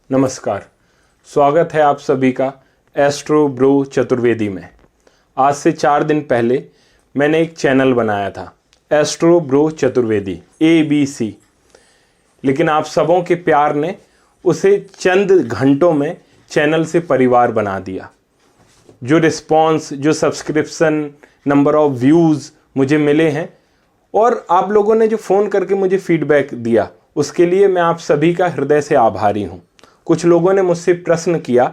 नमस्कार, स्वागत है आप सभी का एस्ट्रो ब्रो चतुर्वेदी में। आज से 4 दिन पहले मैंने एक चैनल बनाया था एस्ट्रो ब्रो चतुर्वेदी ABC, लेकिन आप सबों के प्यार ने उसे चंद घंटों में चैनल से परिवार बना दिया। जो रिस्पॉन्स, जो सब्सक्रिप्शन, नंबर ऑफ व्यूज़ मुझे मिले हैं और आप लोगों ने जो फ़ोन करके मुझे फीडबैक दिया, उसके लिए मैं आप सभी का हृदय से आभारी हूँ। कुछ लोगों ने मुझसे प्रश्न किया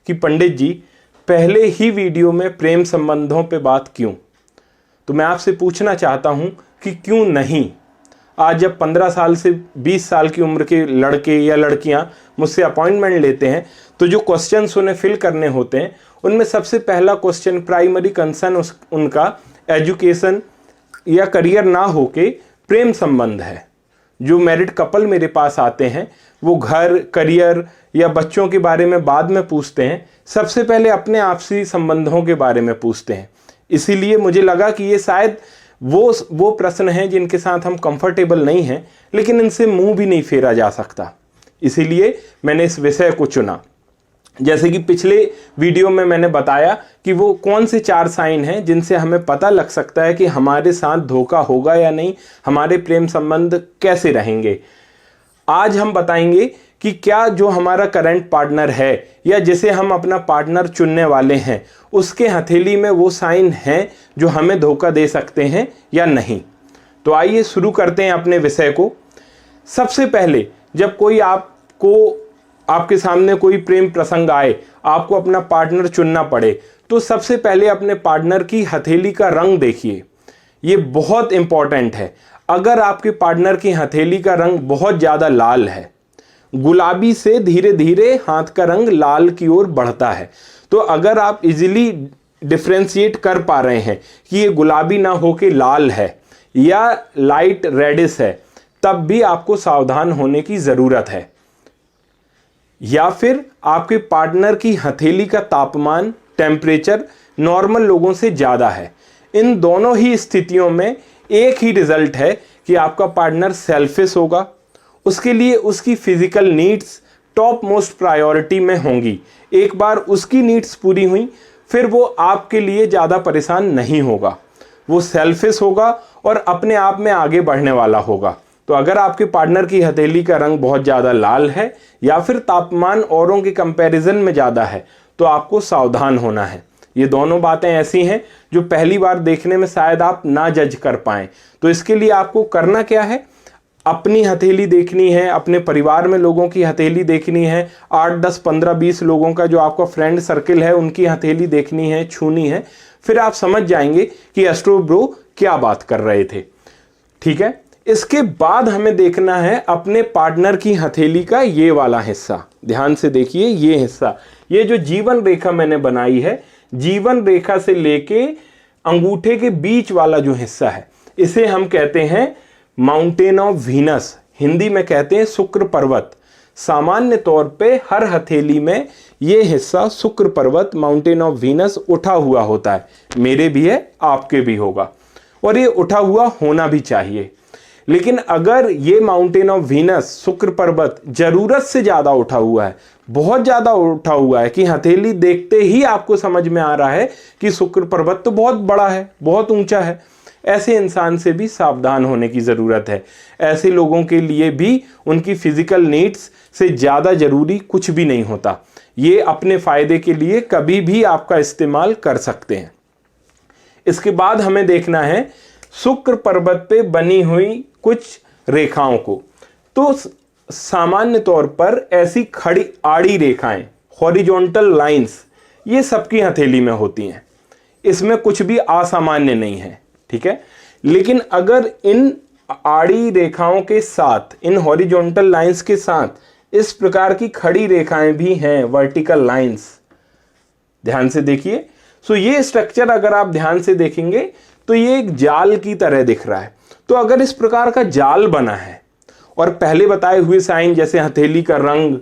कि पंडित जी, पहले ही वीडियो में प्रेम संबंधों पे बात क्यों? तो मैं आपसे पूछना चाहता हूँ कि क्यों नहीं। आज जब 15 साल से 20 साल की उम्र के लड़के या लड़कियाँ मुझसे अपॉइंटमेंट लेते हैं, तो जो क्वेश्चंस उन्हें फिल करने होते हैं, उनमें सबसे पहला क्वेश्चन, प्राइमरी कंसर्न उनका एजुकेशन या करियर ना होके प्रेम संबंध है। जो मैरिड कपल मेरे पास आते हैं वो घर, करियर या बच्चों के बारे में बाद में पूछते हैं, सबसे पहले अपने आपसी संबंधों के बारे में पूछते हैं। इसीलिए मुझे लगा कि ये शायद वो प्रश्न हैं जिनके साथ हम कंफर्टेबल नहीं हैं, लेकिन इनसे मुंह भी नहीं फेरा जा सकता। इसीलिए मैंने इस विषय को चुना। जैसे कि पिछले वीडियो में मैंने बताया कि वो कौन से 4 साइन हैं जिनसे हमें पता लग सकता है कि हमारे साथ धोखा होगा या नहीं, हमारे प्रेम संबंध कैसे रहेंगे। आज हम बताएंगे कि क्या जो हमारा करंट पार्टनर है या जिसे हम अपना पार्टनर चुनने वाले हैं, उसके हथेली में वो साइन हैं जो हमें धोखा दे सकते हैं या नहीं। तो आइए शुरू करते हैं अपने विषय को। सबसे पहले जब कोई आपके सामने कोई प्रेम प्रसंग आए, आपको अपना पार्टनर चुनना पड़े, तो सबसे पहले अपने पार्टनर की हथेली का रंग देखिए। ये बहुत इंपॉर्टेंट है। अगर आपके पार्टनर की हथेली का रंग बहुत ज़्यादा लाल है, गुलाबी से धीरे धीरे हाथ का रंग लाल की ओर बढ़ता है, तो अगर आप इजीली डिफ्रेंशिएट कर पा रहे हैं कि ये गुलाबी ना होके लाल है या लाइट रेडिश है, तब भी आपको सावधान होने की ज़रूरत है। या फिर आपके पार्टनर की हथेली का तापमान, टेम्परेचर नॉर्मल लोगों से ज़्यादा है। इन दोनों ही स्थितियों में एक ही रिजल्ट है कि आपका पार्टनर सेल्फिश होगा। उसके लिए उसकी physical needs top most priority में होंगी। एक बार उसकी नीड्स पूरी हुई, फिर वो आपके लिए ज़्यादा परेशान नहीं होगा। वो सेल्फिश होगा और अपने आप में आगे बढ़ने वाला होगा। तो अगर आपके पार्टनर की हथेली का रंग बहुत ज़्यादा लाल है या फिर तापमान औरों के कंपैरिजन में ज़्यादा है, तो आपको सावधान होना है। ये दोनों बातें ऐसी हैं जो पहली बार देखने में शायद आप ना जज कर पाएं। तो इसके लिए आपको करना क्या है? अपनी हथेली देखनी है, अपने परिवार में लोगों की हथेली देखनी है, 8, 10, 15, 20 लोगों का जो आपका फ्रेंड सर्किल है उनकी हथेली देखनी है, छूनी है। फिर आप समझ जाएंगे कि एस्ट्रो ब्रो क्या बात कर रहे थे। ठीक है, इसके बाद हमें देखना है अपने पार्टनर की हथेली का ये वाला हिस्सा। ध्यान से देखिए, ये हिस्सा, ये जो जीवन रेखा मैंने बनाई है, जीवन रेखा से लेके अंगूठे के बीच वाला जो हिस्सा है, इसे हम कहते हैं माउंटेन ऑफ वीनस। हिंदी में कहते हैं शुक्र पर्वत। सामान्य तौर पे हर हथेली में ये हिस्सा शुक्र पर्वत, माउंटेन ऑफ वीनस उठा हुआ होता है। मेरे भी है, आपके भी होगा, और ये उठा हुआ होना भी चाहिए। लेकिन अगर ये माउंटेन ऑफ वीनस, शुक्र पर्वत, जरूरत से ज्यादा उठा हुआ है, बहुत ज्यादा उठा हुआ है कि हथेली देखते ही आपको समझ में आ रहा है कि शुक्र पर्वत तो बहुत बड़ा है, बहुत ऊंचा है, ऐसे इंसान से भी सावधान होने की जरूरत है। ऐसे लोगों के लिए भी उनकी फिजिकल नीड्स से ज्यादा जरूरी कुछ भी नहीं होता। ये अपने फायदे के लिए कभी भी आपका इस्तेमाल कर सकते हैं। इसके बाद हमें देखना है शुक्र पर्वत पे बनी हुई कुछ रेखाओं को। तो सामान्य तौर पर ऐसी खड़ी आड़ी रेखाएं, हॉरिजॉन्टल लाइंस, ये सबकी हथेली में होती हैं। इसमें कुछ भी असामान्य नहीं है। ठीक है, लेकिन अगर इन आड़ी रेखाओं के साथ, इन हॉरिजॉन्टल लाइंस के साथ इस प्रकार की खड़ी रेखाएं भी हैं, वर्टिकल लाइंस, ध्यान से देखिए। सो ये स्ट्रक्चर अगर आप ध्यान से देखेंगे तो ये एक जाल की तरह दिख रहा है। तो अगर इस प्रकार का जाल बना है और पहले बताए हुए साइन जैसे हथेली का रंग,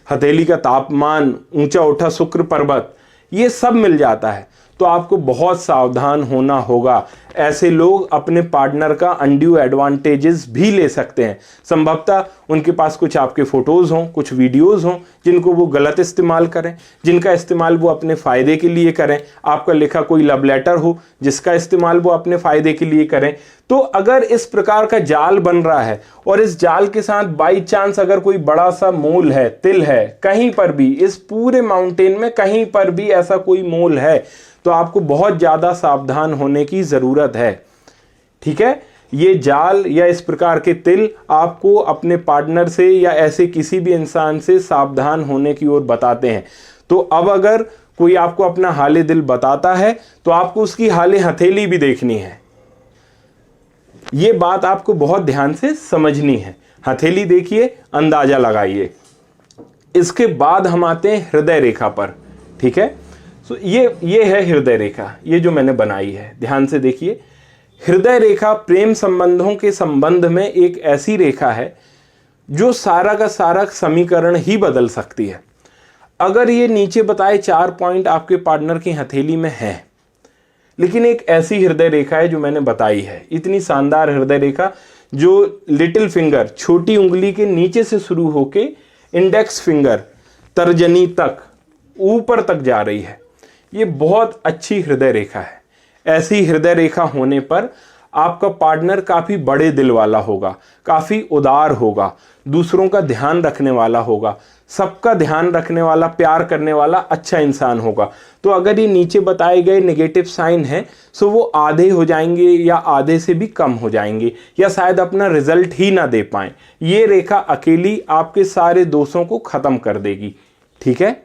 हथेली का तापमान, ऊंचा उठा शुक्र पर्वत, ये सब मिल जाता है, तो आपको बहुत सावधान होना होगा। ऐसे लोग अपने पार्टनर का अनड्यू एडवांटेजेस भी ले सकते हैं। संभवतः उनके पास कुछ आपके फोटोज हों, कुछ वीडियोज हों जिनको वो गलत इस्तेमाल करें, जिनका इस्तेमाल वो अपने फ़ायदे के लिए करें। आपका लिखा कोई लव लेटर हो जिसका इस्तेमाल वो अपने फ़ायदे के लिए करें। तो अगर इस प्रकार का जाल बन रहा है और इस जाल के साथ बाई चांस अगर कोई बड़ा सा मोल है, तिल है, कहीं पर भी इस पूरे माउंटेन में कहीं पर भी ऐसा कोई मोल है, तो आपको बहुत ज़्यादा सावधान होने की ज़रूरत है। ठीक है, ये जाल या इस प्रकार के तिल आपको अपने पार्टनर से या ऐसे किसी भी इंसान से सावधान होने की ओर बताते हैं। तो अब अगर कोई आपको अपना हाले दिल बताता है तो आपको उसकी हाले हथेली भी देखनी है। ये बात आपको बहुत ध्यान से समझनी है। हथेली देखिए, अंदाजा लगाइए। इसके बाद हम आते हैं हृदय रेखा पर। ठीक है, तो ये है हृदय रेखा, ये जो मैंने बनाई है, ध्यान से देखिए। हृदय रेखा प्रेम संबंधों के संबंध में एक ऐसी रेखा है जो सारा का सारा समीकरण ही बदल सकती है। अगर ये नीचे बताए 4 पॉइंट आपके पार्टनर की हथेली में है, लेकिन एक ऐसी हृदय रेखा है जो मैंने बताई है, इतनी शानदार हृदय रेखा जो लिटिल फिंगर, छोटी उंगली के नीचे से शुरू होके इंडेक्स फिंगर, तर्जनी तक, ऊपर तक जा रही है, ये बहुत अच्छी हृदय रेखा है। ऐसी हृदय रेखा होने पर आपका पार्टनर काफ़ी बड़े दिल वाला होगा, काफ़ी उदार होगा, दूसरों का ध्यान रखने वाला होगा, सबका ध्यान रखने वाला, प्यार करने वाला अच्छा इंसान होगा। तो अगर ये नीचे बताए गए नेगेटिव साइन हैं तो वो आधे हो जाएंगे या आधे से भी कम हो जाएंगे या शायद अपना रिजल्ट ही ना दे पाएं। ये रेखा अकेली आपके सारे दोषों को ख़त्म कर देगी। ठीक है,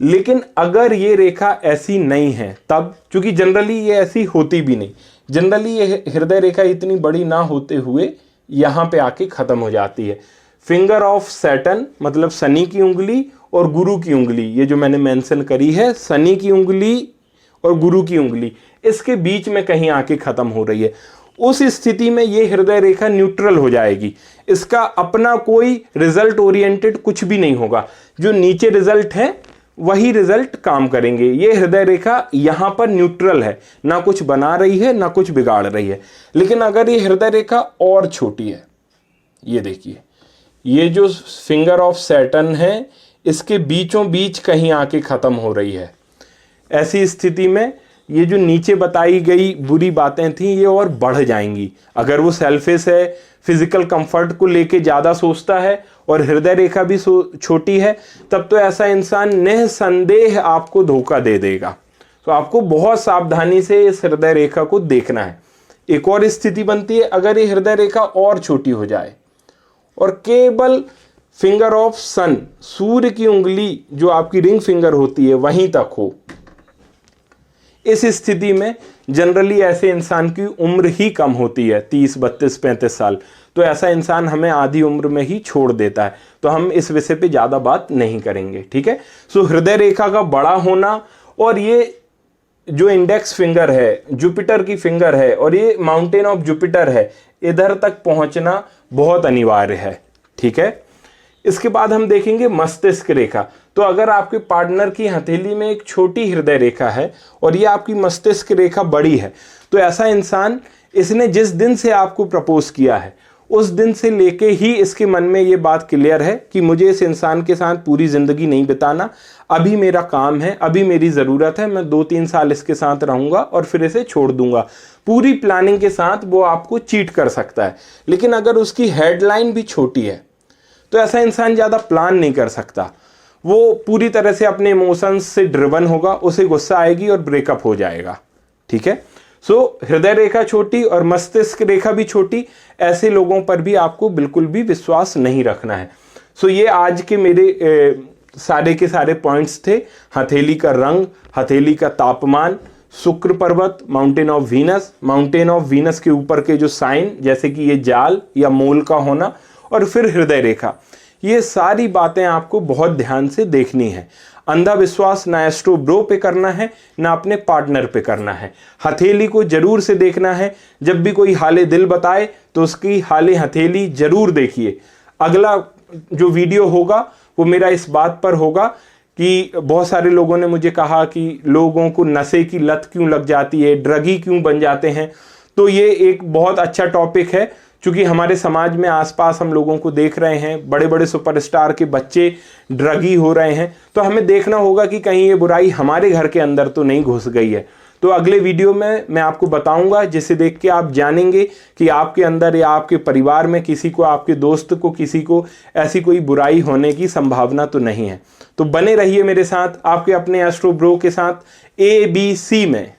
लेकिन अगर ये रेखा ऐसी नहीं है तब, क्योंकि जनरली ये ऐसी होती भी नहीं, जनरली ये हृदय रेखा इतनी बड़ी ना होते हुए यहाँ पे आके ख़त्म हो जाती है। फिंगर ऑफ सैटर्न मतलब शनि की उंगली और गुरु की उंगली, ये जो मैंने मेंशन करी है, शनि की उंगली और गुरु की उंगली, इसके बीच में कहीं आके ख़त्म हो रही है। उस स्थिति में ये हृदय रेखा न्यूट्रल हो जाएगी। इसका अपना कोई रिजल्ट ओरिएंटेड कुछ भी नहीं होगा। जो नीचे रिजल्ट है वही रिजल्ट काम करेंगे। ये हृदय रेखा यहाँ पर न्यूट्रल है, ना कुछ बना रही है ना कुछ बिगाड़ रही है। लेकिन अगर ये हृदय रेखा और छोटी है, ये देखिए, ये जो फिंगर ऑफ सैटर्न है इसके बीचों बीच कहीं आके ख़त्म हो रही है, ऐसी स्थिति में ये जो नीचे बताई गई बुरी बातें थी ये और बढ़ जाएंगी। अगर वो सेल्फिश है, फिजिकल कंफर्ट को लेके ज़्यादा सोचता है और हृदय रेखा भी छोटी है, तब तो ऐसा इंसान निसंदेह आपको धोखा दे देगा। तो आपको बहुत सावधानी से इस हृदय रेखा को देखना है। एक और स्थिति बनती है अगर ये हृदय रेखा और छोटी हो जाए और केवल फिंगर ऑफ सन, सूर्य की उंगली जो आपकी रिंग फिंगर होती है वहीं तक हो। इस स्थिति में जनरली ऐसे इंसान की उम्र ही कम होती है, 30, 32, 35 साल। तो ऐसा इंसान हमें आधी उम्र में ही छोड़ देता है। तो हम इस विषय पे ज़्यादा बात नहीं करेंगे। ठीक है, सो हृदय रेखा का बड़ा होना और ये जो इंडेक्स फिंगर है, जुपिटर की फिंगर है और ये माउंटेन ऑफ जुपिटर है, इधर तक पहुंचना बहुत अनिवार्य है। ठीक है, इसके बाद हम देखेंगे मस्तिष्क रेखा। तो अगर आपके पार्टनर की हथेली में एक छोटी हृदय रेखा है और ये आपकी मस्तिष्क रेखा बड़ी है, तो ऐसा इंसान, इसने जिस दिन से आपको प्रपोज किया है उस दिन से लेके ही इसके मन में ये बात क्लियर है कि मुझे इस इंसान के साथ पूरी ज़िंदगी नहीं बिताना, अभी मेरा काम है, अभी मेरी ज़रूरत है, मैं 2-3 साल इसके साथ रहूँगा और फिर इसे छोड़ दूंगा। पूरी प्लानिंग के साथ वो आपको चीट कर सकता है। लेकिन अगर उसकी हेडलाइन भी छोटी है तो ऐसा इंसान ज़्यादा प्लान नहीं कर सकता। वो पूरी तरह से अपने इमोशंस से ड्रिवन होगा, उसे गुस्सा आएगी और ब्रेकअप हो जाएगा। ठीक है, सो हृदय रेखा छोटी और मस्तिष्क रेखा भी छोटी, ऐसे लोगों पर भी आपको बिल्कुल भी विश्वास नहीं रखना है। सो ये आज के मेरे सारे के सारे पॉइंट्स थे। हथेली का रंग, हथेली का तापमान, शुक्र पर्वत, mountain of Venus, mountain of Venus के ऊपर के जो साइन जैसे कि ये जाल या मोल का होना, और फिर हृदय रेखा, ये सारी बातें आपको बहुत ध्यान से देखनी है। अंधा विश्वास ना एस्ट्रो ब्रो पे करना है ना अपने पार्टनर पे करना है। हथेली को जरूर से देखना है। जब भी कोई हाले दिल बताए तो उसकी हाले हथेली जरूर देखिए। अगला जो वीडियो होगा वो मेरा इस बात पर होगा कि बहुत सारे लोगों ने मुझे कहा कि लोगों को नशे की लत क्यों लग जाती है, ड्रगी क्यों बन जाते हैं। तो ये एक बहुत अच्छा टॉपिक है, क्योंकि हमारे समाज में आसपास हम लोगों को देख रहे हैं, बड़े बड़े सुपरस्टार के बच्चे ड्रगी हो रहे हैं। तो हमें देखना होगा कि कहीं ये बुराई हमारे घर के अंदर तो नहीं घुस गई है। तो अगले वीडियो में मैं आपको बताऊंगा, जिसे देख के आप जानेंगे कि आपके अंदर या आपके परिवार में किसी को, आपके दोस्त को, किसी को ऐसी कोई बुराई होने की संभावना तो नहीं है। तो बने रहिए मेरे साथ, आपके अपने एस्ट्रो ब्रो के साथ ABC में।